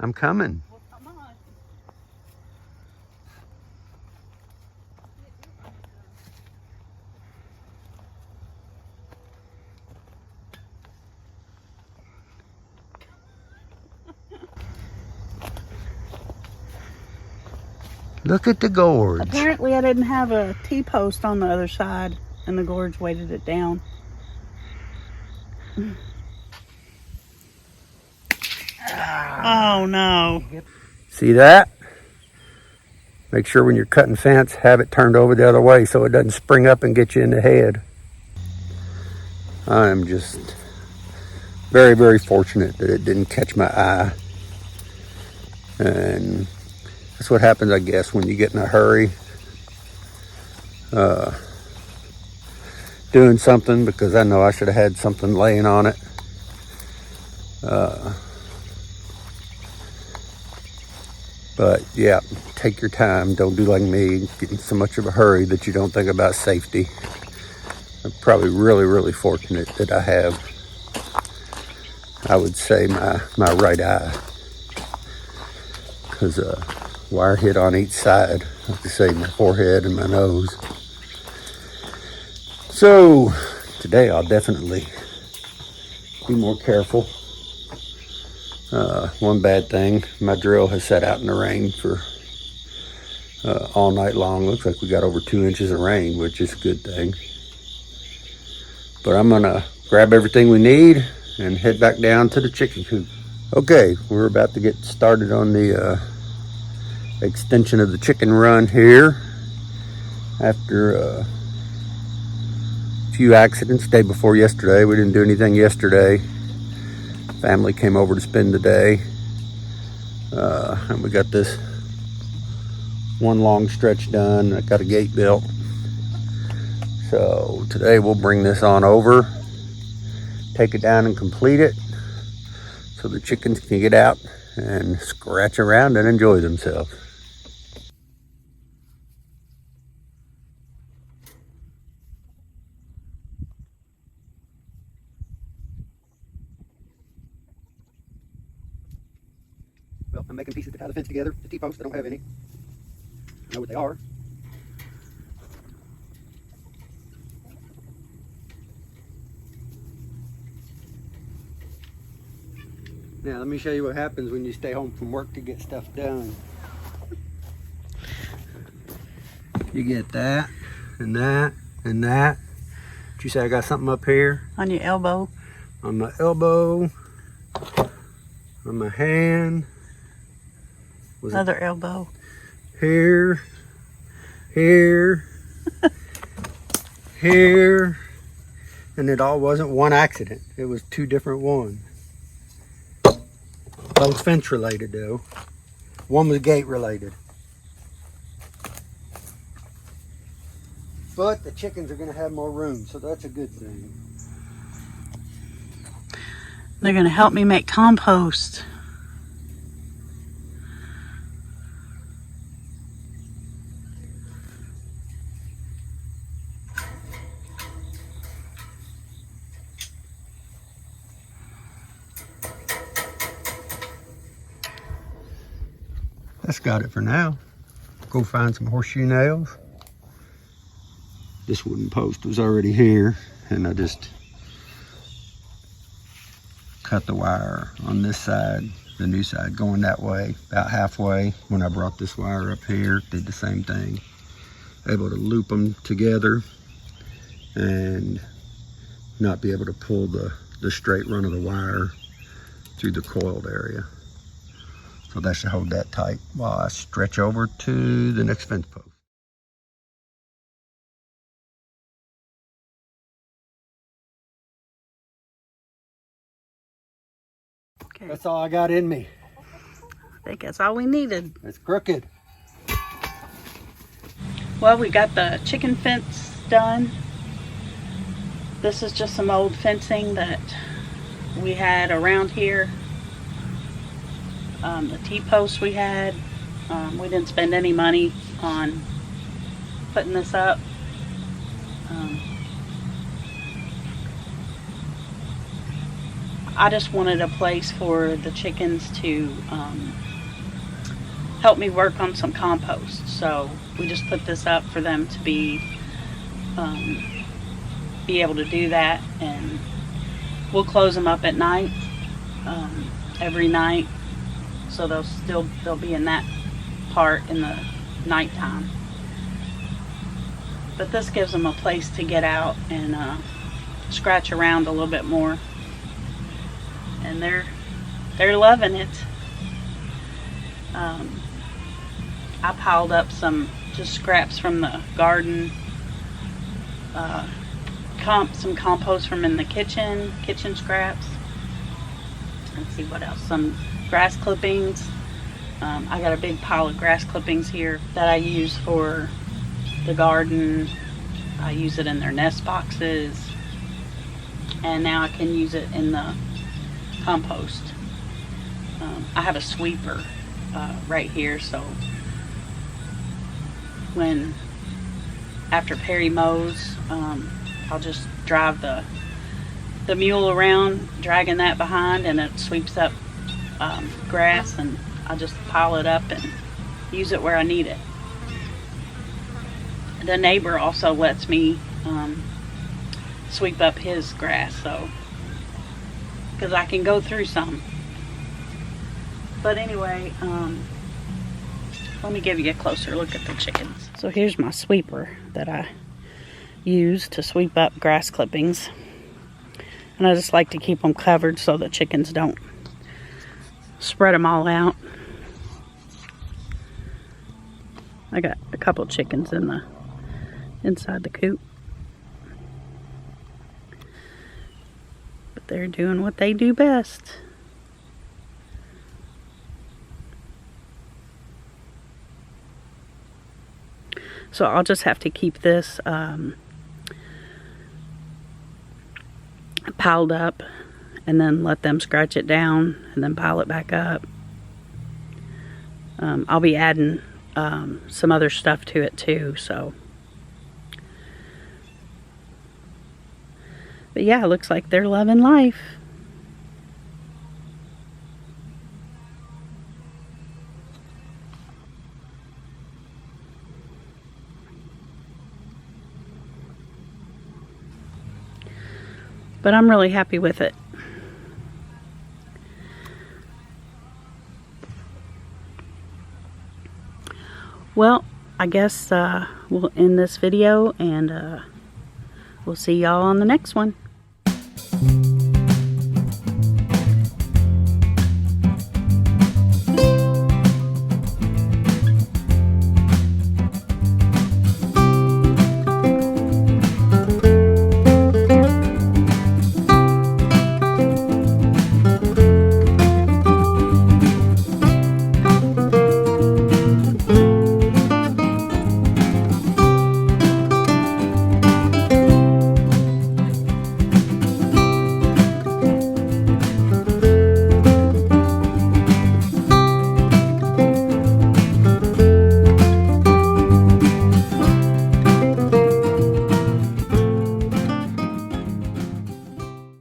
I'm coming. Well, come on. Look at the gorge. Apparently I didn't have a T-post on the other side and the gorge weighted it down. Oh no. See that? Make sure when you're cutting fence, have it turned over the other way so it doesn't spring up and get you in the head. I'm just very, very fortunate that it didn't catch my eye. And that's what happens, I guess, when you get in a hurry. Doing something, because I know I should have had something laying on it. But yeah, take your time. Don't do like me, get in so much of a hurry that you don't think about safety. I'm probably really, really fortunate that I have, I would say, my right eye. Because wire hit on each side, like I say, my forehead and my nose. So today I'll definitely be more careful. One bad thing, my drill has sat out in the rain for all night long. Looks like we got over 2 inches of rain, which is a good thing. But I'm gonna grab everything we need and head back down to the chicken coop. Okay, we're about to get started on the extension of the chicken run here. After a few accidents day before yesterday. We didn't do anything yesterday. Family came over to spend the day. And we got this one long stretch done. I got a gate built. So today we'll bring this on over, take it down and complete it so the chickens can get out and scratch around and enjoy themselves. Well, I'm making pieces to tie the fence together. The T-posts, I don't have any. I know what they are. Now, let me show you what happens when you stay home from work to get stuff done. You get that, and that, and that. Did you say I got something up here? On your elbow. On my elbow. On my hand. Other elbow. Here. Here. Here. And it all wasn't one accident. It was 2 different ones. Both fence related though. One was gate related. But the chickens are going to have more room, so that's a good thing. They're going to help me make compost. That's got it for now. Go find some horseshoe nails. This wooden post was already here, and I just cut the wire on this side, the new side going that way, about halfway. When I brought this wire up here, did the same thing. Able to loop them together and not be able to pull the straight run of the wire through the coiled area. So that should hold that tight while I stretch over to the next fence post. Okay. That's all I got in me. I think that's all we needed. It's crooked. Well, we got the chicken fence done. This is just some old fencing that we had around here. The T-posts we had, we didn't spend any money on putting this up. I just wanted a place for the chickens to help me work on some compost. So we just put this up for them to be able to do that, and we'll close them up at night, every night, so they'll be in that part in the nighttime. But this gives them a place to get out and scratch around a little bit more, and they're loving it. I piled up some just scraps from the garden, some compost from in the kitchen scraps. Let's see what else. Some grass clippings. I got a big pile of grass clippings here that I use for the garden. I use it in their nest boxes, and now I can use it in the compost. I have a sweeper right here, so after Perry mows, I'll just drive the mule around, dragging that behind, and it sweeps up grass, and I'll just pile it up and use it where I need it. The neighbor also lets me sweep up his grass, so because I can go through some. But anyway, let me give you a closer look at the chickens. So here's my sweeper that I use to sweep up grass clippings, and I just like to keep them covered so the chickens don't spread them all out. I got a couple chickens inside the coop, but they're doing what they do best. So I'll just have to keep this piled up, and then let them scratch it down, and then pile it back up. I'll be adding some other stuff to it too, so. But yeah, it looks like they're loving life. But I'm really happy with it. Well, I guess we'll end this video, and we'll see y'all on the next one.